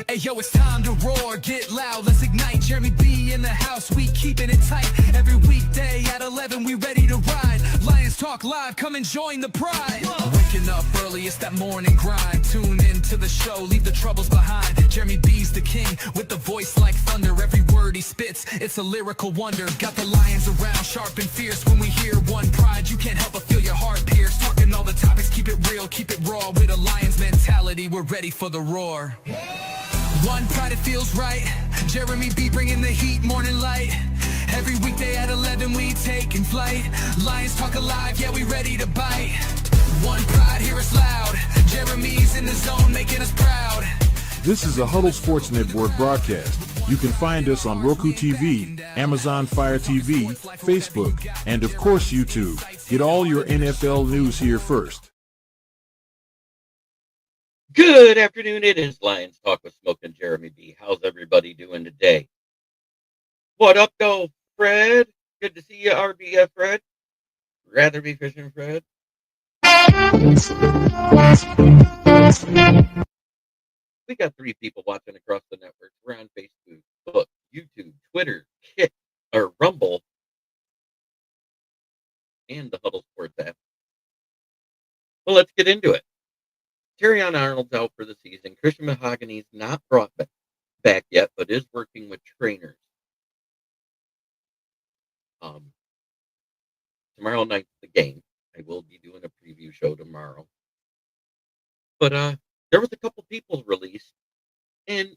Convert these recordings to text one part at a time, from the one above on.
Hey yo, it's time to roar, get loud, let's ignite. Jeremy B in the house, we keeping it tight. Every weekday at 11, we ready to ride. Lions Talk Live, come and join the pride. Waking up early, it's that morning grind. Tune in to the show, leave the troubles behind. Jeremy B's the king, with the voice like thunder. Every word he spits, it's a lyrical wonder. Got the lions around, sharp and fierce. When we hear one pride, you can't help but feel your heart pierce. Talking all the topics, keep it real, keep it raw. With a lion's mentality, we're ready for the roar. One pride, it feels right. Jeremy B bringing the heat, morning light. Every weekday at 11 we taking flight. Lions Talk Alive, yeah, we ready to bite. One pride, hear us loud. Jeremy's in the zone, making us proud. This is a Huddle Sports Network broadcast. You can find us on Roku TV, Amazon Fire TV, Facebook, and of course YouTube. Get all your NFL news here first. Good afternoon. It is Lions Talk with Smoke and Jeremy B. How's everybody doing today? What up, though, Fred? Good to see you, RBF Fred. Rather be fishing, Fred. We got 3 people watching across the network. We're on Facebook, YouTube, Twitter, Kick, or Rumble, and the Huddle Sports app. Well, let's get into it. Terrion Arnold's out for the season. Christian Mahogany's not brought back yet, but is working with trainers. Tomorrow night's the game. I will be doing a preview show tomorrow. But there was a couple people released, and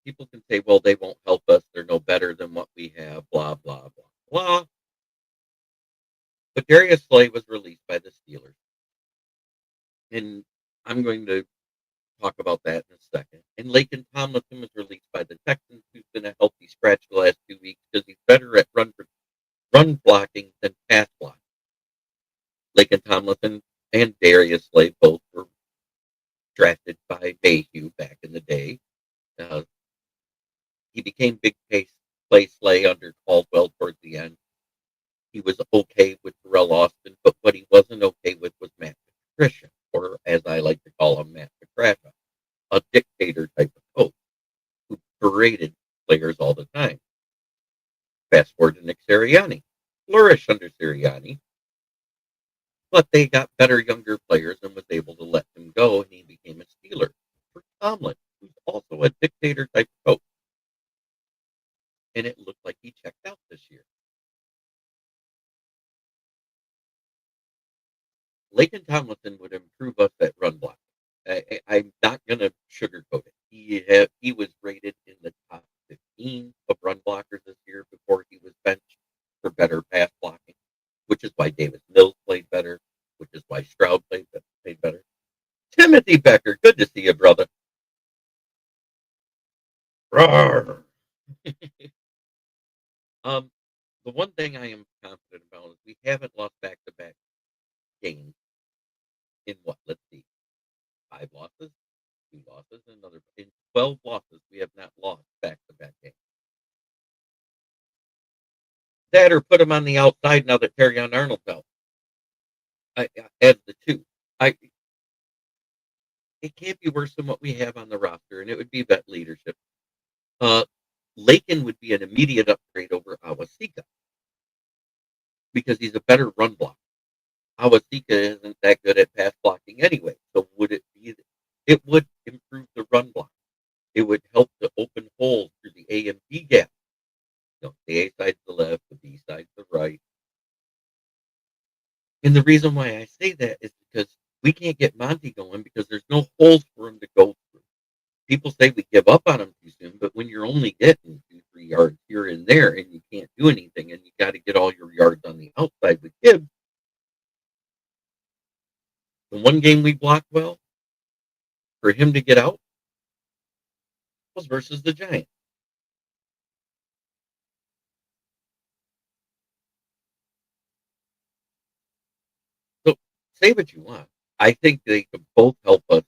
people can say, well, they won't help us. They're no better than what we have, blah, blah, blah, blah. But Darius Slay was released by the Steelers. And I'm going to talk about that in a second. And Laken Tomlinson was released by the Texans, who's been a healthy scratch the last 2 weeks because he's better at run blocking than pass blocking. Laken Tomlinson and Darius Slay both were drafted by Mayhew back in the day. He became big play Slay under Caldwell towards the end. He was okay with Terrell Austin, but what he wasn't okay with was Matt Patricia, or as I like to call him, Matt Patricia, a dictator type of coach who berated players all the time. Fast forward to Nick Sirianni. Flourished under Sirianni, but they got better younger players and was able to let him go, and he became a Steeler. For Tomlin, who's also a dictator type of coach. And it looked like he checked out this year. Laken Tomlinson would improve us at run block. I'm not going to sugarcoat it. He was rated in the top 15 of run blockers this year before he was benched for better pass blocking, which is why Davis Mills played better, which is why Stroud played better. Timothy Becker, good to see you, brother. The one thing I am confident about is we haven't lost back-to-back games in what? Let's see. 5 losses, 2 losses, another. In 12 losses, we have not lost back-to-back games. That or put him on the outside now that Terrion Arnold's out. I add the 2. It can't be worse than what we have on the roster, and it would be vet leadership. Laken would be an immediate upgrade over Awasika because he's a better run blocker. Awasika isn't that good at pass blocking anyway, so would it be? It would improve the run block. It would help to open holes through the A and B gap. The A side's the left, the B side's the right. And the reason why I say that is because we can't get Monty going because there's no holes for him to go through. People say we give up on him too soon, but when you're only getting 2-3 yards here and there and you can't do anything and you got to get all your yards on the outside with Gibbs. The one game we blocked well for him to get out was versus the Giants. So say what you want. I think they could both help us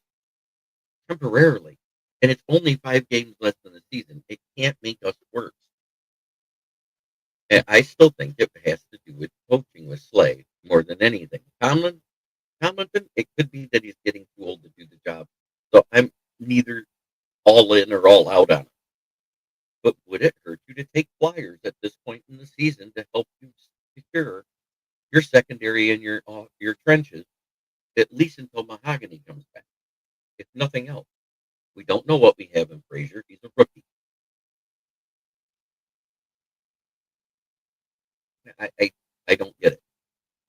temporarily. And it's only 5 games less than the season. It can't make us worse. And I still think it has to do with coaching with Slay more than anything. Tomlinson, it could be that he's getting too old to do the job. So I'm neither all in or all out on it. But would it hurt you to take flyers at this point in the season to help you secure your secondary and your trenches, at least until Mahogany comes back? If nothing else, we don't know what we have in Frazier. He's a rookie. I don't get it.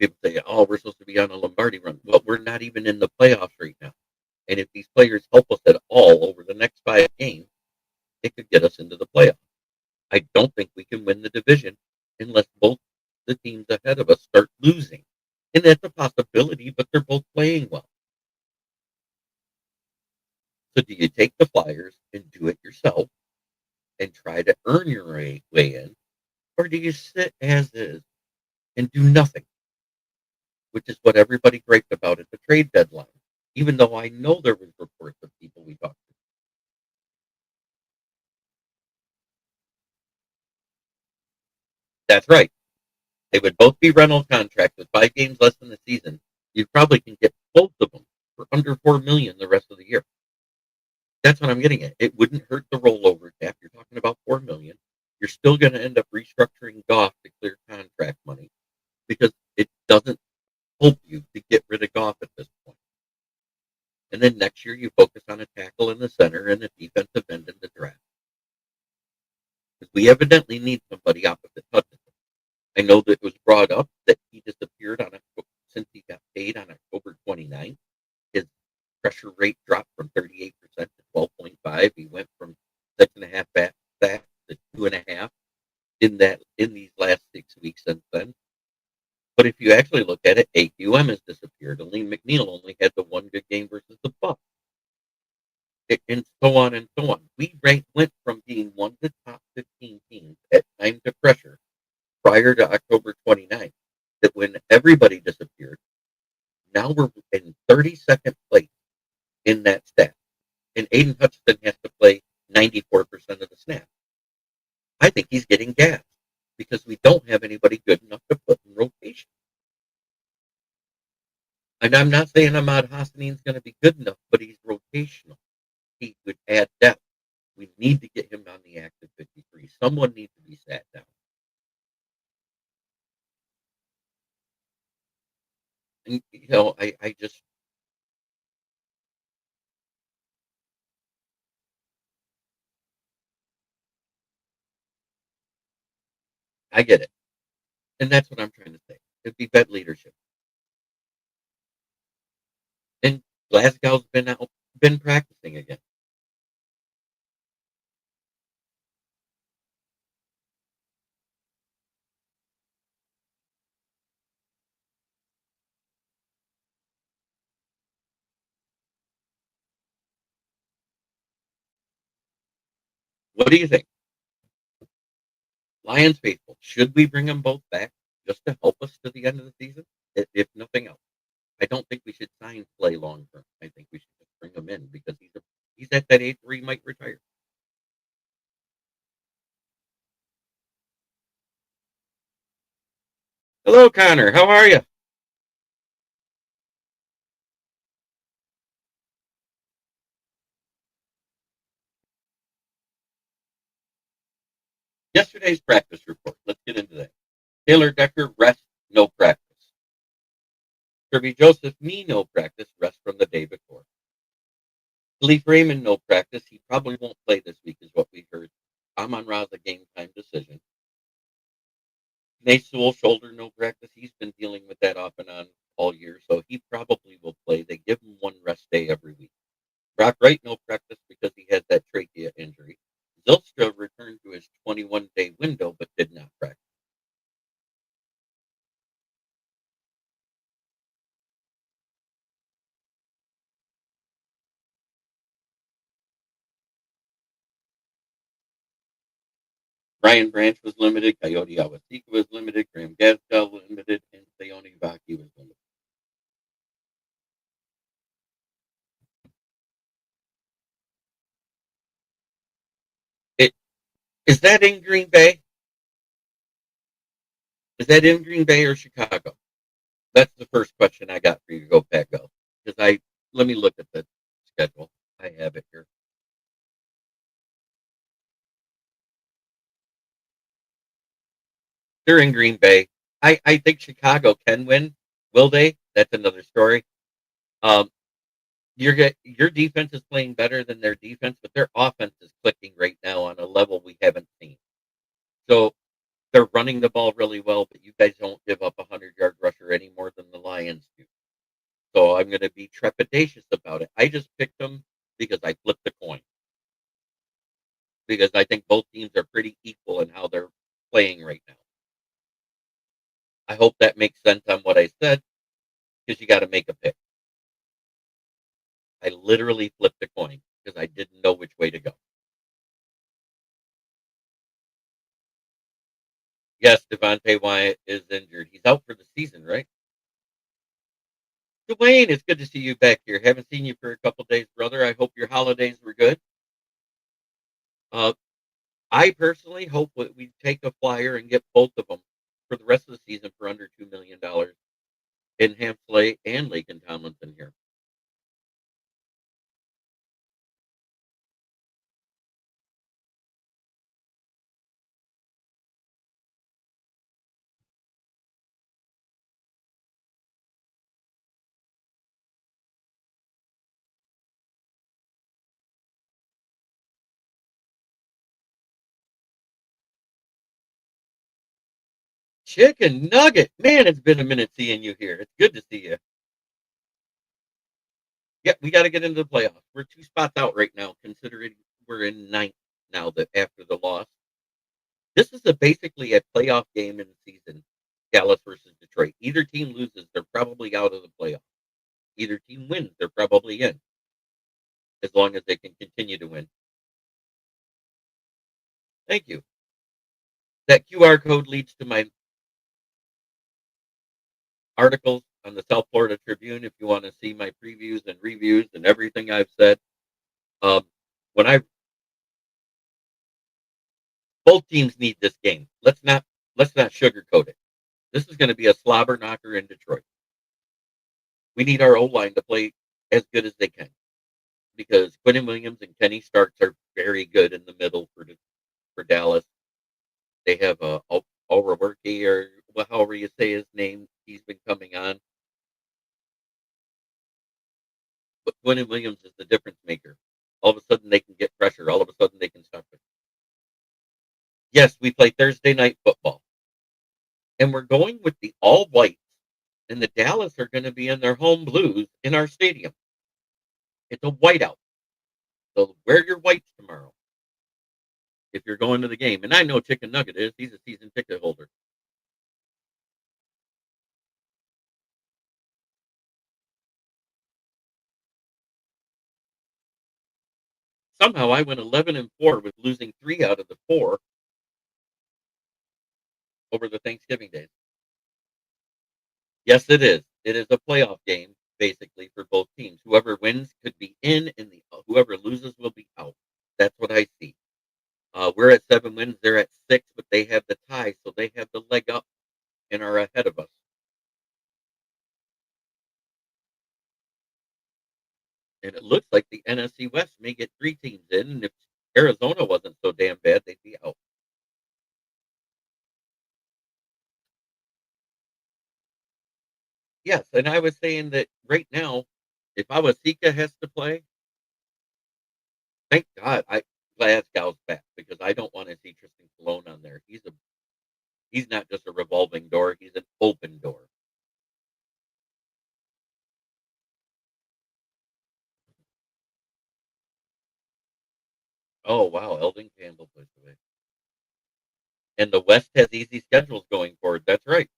People say, "Oh, we're supposed to be on a Lombardi run." Well, we're not even in the playoffs right now. And if these players help us at all over the next 5 games, it could get us into the playoffs. I don't think we can win the division unless both the teams ahead of us start losing. And that's a possibility, but they're both playing well. So do you take the Flyers and do it yourself and try to earn your way in? Or do you sit as is and do nothing? Which is what everybody griped about at the trade deadline, even though I know there was reports of people we talked to. That's right. They would both be rental contracts with 5 games less than the season. You probably can get both of them for under $4 million the rest of the year. That's what I'm getting at. It wouldn't hurt the rollover cap. You're talking about $4 million. You're still going to end up restructuring Goff to clear contract money because it doesn't help you to get rid of Goff at this point. And then next year you focus on a tackle in the center and a defensive end in the draft. Because we evidently need somebody opposite Hudson. I know that it was brought up that he disappeared since he got paid on October 29th. His pressure rate dropped from 38% to 12.5. He went from 6.5 sacks to 2.5 in these last 6 weeks since then. But if you actually look at it, AQM has disappeared. Aleem McNeil only had the one good game versus the Bucs. And so on and so on. We went from being one of the top 15 teams at time to pressure prior to October 29th, that when everybody disappeared, now we're in 32nd place in that stat. And Aiden Hutchinson has to play 94% of the snaps. I think he's getting gas because we don't have anybody good enough to put in rotation. And I'm not saying Ahmad Hassanin's going to be good enough, but he's rotational. He would add depth. We need to get him on the active 53. Someone needs to be sat down. And, I just, I get it. And that's what I'm trying to say. It'd be vet leadership. And Glasgow's been practicing again. What do you think? Lions faithful, should we bring them both back just to help us to the end of the season? If nothing else. I don't think we should sign Slay long term. I think we should just bring him in because he's at that age where he might retire. Hello, Connor. How are you? Yesterday's practice report. Let's get into that. Taylor Decker, rest, no practice. Kirby Joseph, no practice, rest from the day before. Khalif Raymond, no practice. He probably won't play this week, is what we heard. Amon Ra's a game time decision. Nate Sewell, shoulder, no practice. He's been dealing with that off and on all year, so he probably will play. They give him one rest day every week. Brock Wright, no practice because he had that trachea injury. Zylstra returned to his 21-day window but did not practice. Brian Branch was limited, Coyote Awasika was limited, Graham Gaskell was limited, and Leone Vaki was limited. Is that in Green Bay? Is that in Green Bay or Chicago? That's the first question I got for you to go, Pat, go. Because let me look at the schedule. I have it here. They're in Green Bay. I think Chicago can win. Will they? That's another story. Um, your defense is playing better than their defense, but their offense is clicking right now on a level we haven't seen. So they're running the ball really well, but you guys don't give up a 100-yard rusher any more than the Lions do. So I'm going to be trepidatious about it. I just picked them because I flipped the coin. Because I think both teams are pretty equal in how they're playing right now. I hope that makes sense on what I said, because you got to make a pick. I literally flipped a coin because I didn't know which way to go. Yes, Devontae Wyatt is injured. He's out for the season, right? Dwayne, it's good to see you back here. Haven't seen you for a couple days, brother. I hope your holidays were good. Uh, I personally hope that we take a flyer and get both of them for the rest of the season for under $2 million in Hamsley and Laken Tomlinson here. Chicken nugget. Man, it's been a minute seeing you here. It's good to see you. Yeah, we got to get into the playoffs. We're 2 spots out right now, considering we're in ninth now that after the loss. This is basically a playoff game in the season, Dallas versus Detroit. Either team loses, they're probably out of the playoffs. Either team wins, they're probably in, as long as they can continue to win. Thank you. That QR code leads to my articles on the South Florida Tribune if you want to see my previews and reviews and everything I've said. When I both teams need this game. Let's not sugarcoat it. This is going to be a slobber knocker in Detroit. We need our O line to play as good as they can, because Quinnen Williams and Kenny Starks are very good in the middle for Dallas. They have Ulraworky, or however you say his name. He's been coming on, but Quinnen Williams is the difference maker. All of a sudden they can get pressure. All of a sudden they can stop it. Yes, we play Thursday night football, and we're going with the all whites, and the Dallas are going to be in their home blues in our stadium. It's a whiteout. So wear your whites tomorrow if you're going to the game. And I know Chicken Nugget is. He's a season ticket holder. Somehow I went 11-4 with losing 3 out of the 4 over the Thanksgiving days. Yes, it is. It is a playoff game, basically, for both teams. Whoever wins could be in, and whoever loses will be out. That's what I see. We're at 7 wins. They're at 6, but they have the tie, so they have the leg up and are ahead of us. And it looks like the NFC West may get 3 teams in, and if Arizona wasn't so damn bad, they'd be out. Yes, and I was saying that right now, if Awasika has to play, thank God Glasgow's back, because I don't want to see Tristan Colon on there. He's not just a revolving door; he's an open door. Oh wow, Eldon Campbell plays away, and the West has easy schedules going forward. That's right,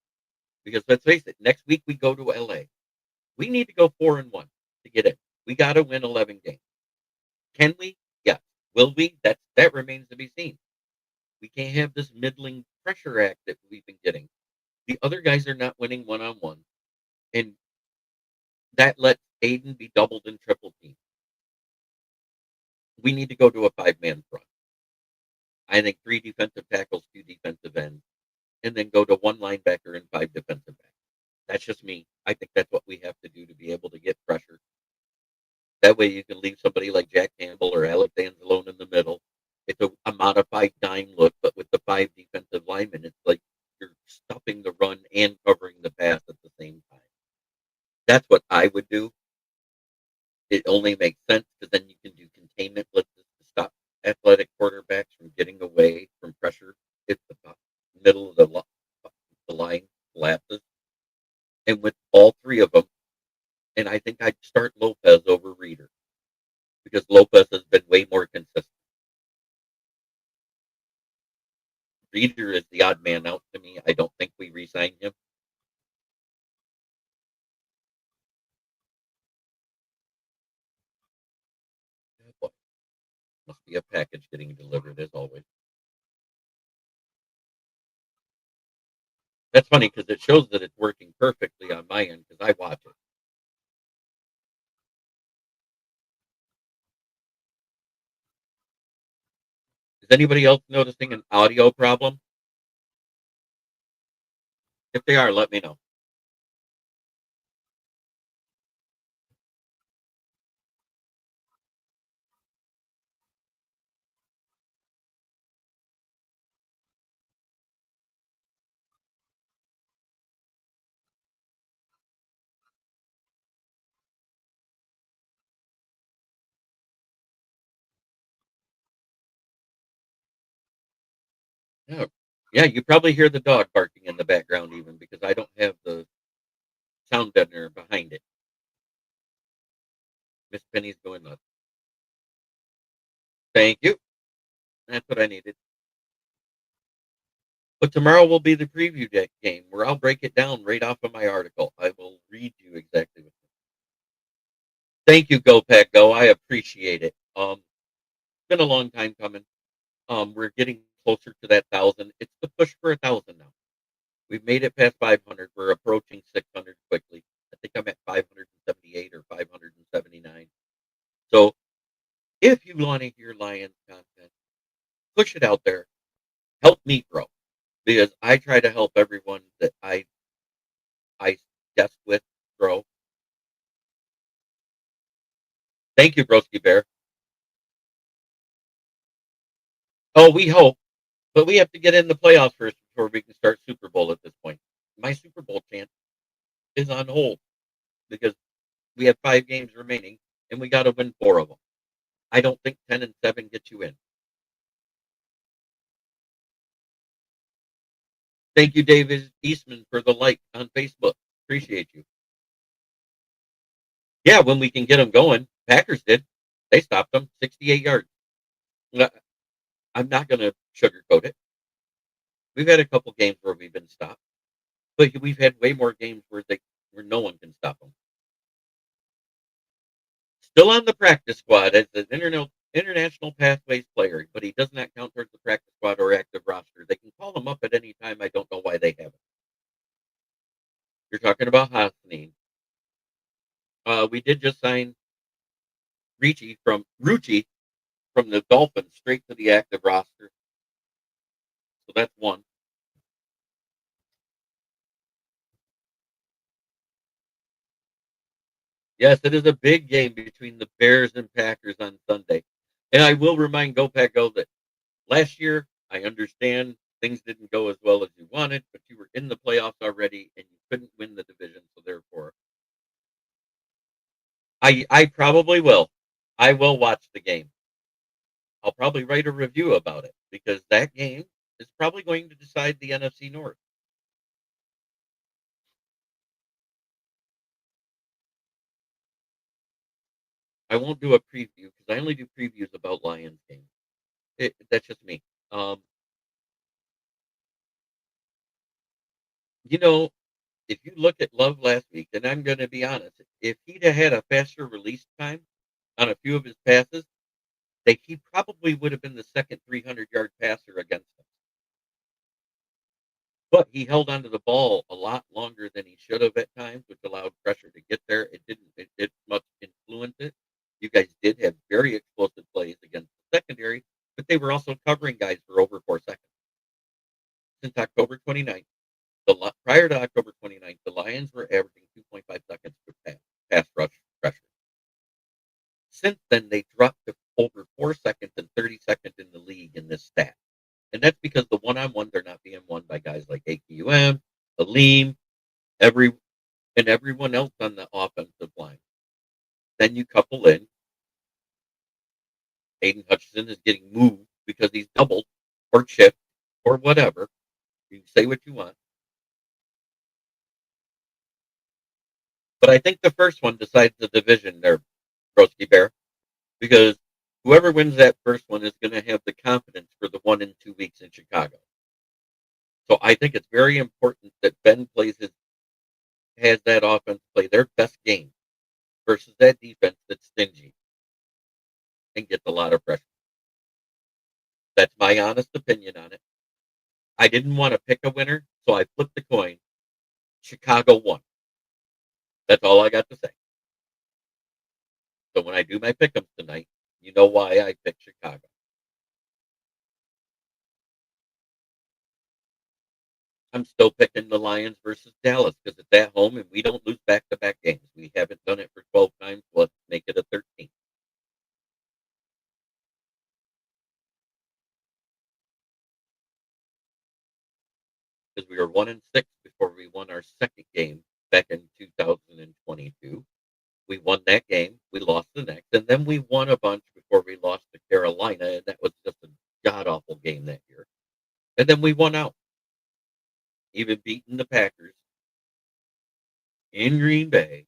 because let's face it, next week we go to LA. We need to go 4-1 to get in. We got to win 11 games. Can we? Yes. Will we? That remains to be seen. We can't have this middling pressure act that we've been getting. The other guys are not winning one-on-one, and that lets Aiden be doubled and triple teamed. We need to go to a 5-man front. I think 3 defensive tackles, 2 defensive ends, and then go to 1 linebacker and 5 defensive backs. That's just me. I think that's what we have to do to be able to get pressure. That way you can leave somebody like Jack Campbell or Alex Anzalone in the middle. It's a modified dime look, but with the 5 defensive linemen, it's like you're stopping the run and covering the pass at the same time. That's what I would do. It only makes sense because then you can do containment blitzes to stop athletic quarterbacks from getting away from pressure if the middle of the line collapses. And with all three of them, and I think I'd start Lopez over Reader because Lopez has been way more consistent. Reader is the odd man out to me. I don't think we re-sign him. Must be a package getting delivered as always. That's funny because it shows that it's working perfectly on my end because I watch it. Is anybody else noticing an audio problem? If they are, let me know. Yeah, yeah, you probably hear the dog barking in the background even because I don't have the sound deadener behind it. Miss Penny's going nuts. Thank you. That's what I needed. But tomorrow will be the preview game where I'll break it down right off of my article. I will read you exactly what. Thank you, Go Pack Go. I appreciate it. It's been a long time coming. We're getting closer to that 1,000. It's the push for 1,000 now. We've made it past 500. We're approaching 600 quickly. I think I'm at 578 or 579. So if you want to hear Lions content, push it out there. Help me grow because I try to help everyone that I guest with grow. Thank you, Broski Bear. Oh, we hope, but we have to get in the playoffs first before we can start Super Bowl at this point. My Super Bowl chance is on hold because we have 5 games remaining and we got to win 4 of them. I don't think 10-7 gets you in. Thank you, David Eastman, for the like on Facebook. Appreciate you. Yeah, when we can get them going. Packers did. They stopped them 68 yards. I'm not going to sugarcoat it. We've had a couple games where we've been stopped, but we've had way more games where no one can stop them. Still on the practice squad as an international pathways player, but he does not count towards the practice squad or active roster. They can call him up at any time. I don't know why they haven't. You're talking about Hassanin. We did just sign Rucci from the Dolphins straight to the active roster. So that's one. Yes, it is a big game between the Bears and Packers on Sunday. And I will remind Go Pack Go that last year, I understand things didn't go as well as you wanted, but you were in the playoffs already and you couldn't win the division. So therefore, I probably will. I will watch the game. I'll probably write a review about it because that game is probably going to decide the NFC North. I won't do a preview because I only do previews about Lions games. That's just me. You know, if you look at Love last week, and I'm going to be honest, if he'd have had a faster release time on a few of his passes, he probably would have been the second 300-yard passer against us. But he held onto the ball a lot longer than he should have at times, which allowed pressure to get there. It didn't much influence it. You guys did have very explosive plays against the secondary, but they were also covering guys for over 4 seconds. Since October 29th, prior to October 29th, the Lions were averaging 2.5 seconds per pass rush pressure. Since then, they dropped to over 4 seconds and 32nd in the league in this stat. And that's because the one-on-ones are not being won by guys like AQM, Aleem, and everyone else on the offensive line. Then you couple in Aiden Hutchinson is getting moved because he's doubled or chipped or whatever. You can say what you want. But I think the first one decides the division there, Broski Bear, because whoever wins that first one is going to have the confidence for the 1 and 2 weeks in Chicago. So I think it's very important that Ben has that offense play their best game versus that defense that's stingy and gets a lot of pressure. That's my honest opinion on it. I didn't want to pick a winner, so I flipped the coin. Chicago won. That's all I got to say. So when I do my pick'ems tonight, you know why I picked Chicago. I'm still picking the Lions versus Dallas because it's at home and we don't lose back-to-back games. We haven't done it for 12 times. Let's make it a 13. Because we were 1 and 6 before we won our second game back in 2022. We won that game. We lost the next, and then we won a bunch before we lost to Carolina, and that was just a god-awful game that year. And then we won out, even beating the Packers in Green Bay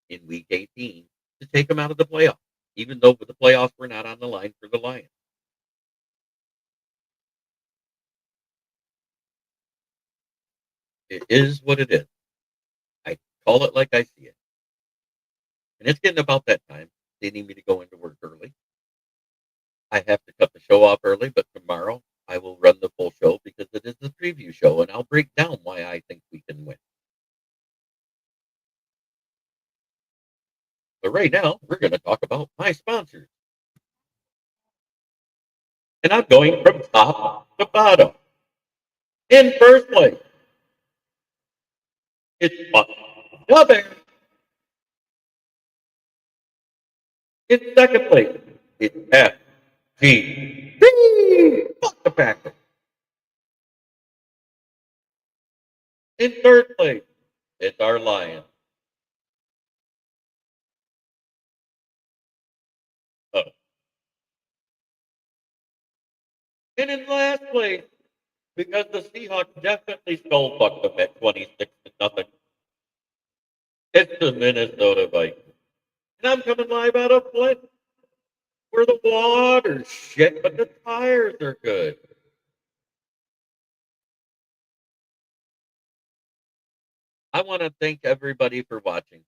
in Week 18 to take them out of the playoffs, even though the playoffs were not on the line for the Lions. It is what it is. I call it like I see it. And it's getting about that time. They need me to go into work early. I have to cut the show off early, but tomorrow I will run the full show because it is the preview show, and I'll break down why I think we can win. But right now, we're going to talk about my sponsors. And I'm going from top to bottom. In first place, it's the Bears. In second place, it's SJB. Fuck the Packers. In third place, it's our Lions. And in last place, because the Seahawks definitely stole fuck them at 26-0. It's the Minnesota Vikings. And I'm coming live out of Flint, where the water's shit, but the tires are good. I want to thank everybody for watching.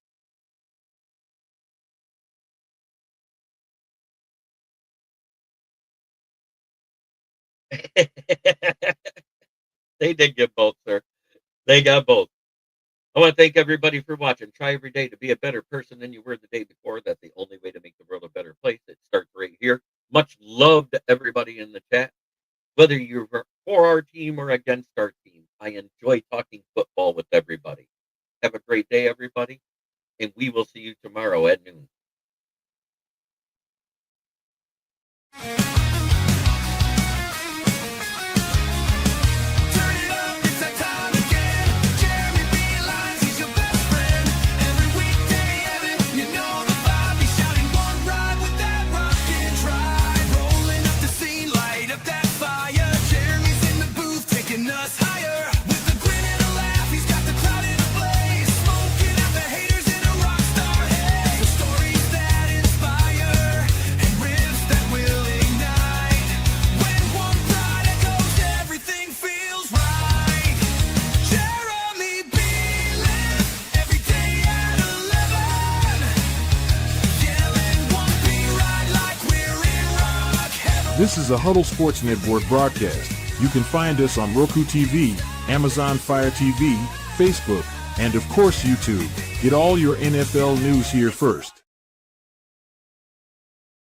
They did get both, sir. They got both. I want to thank everybody for watching. Try every day to be a better person than you were the day before. That's the only way to make the world a better place. It starts right here. Much love to everybody in the chat. Whether you're for our team or against our team, I enjoy talking football with everybody. Have a great day, everybody, and we will see you tomorrow at noon. This is a Huddle Sports Network broadcast. You can find us on Roku TV, Amazon Fire TV, Facebook, and of course YouTube. Get all your NFL news here first.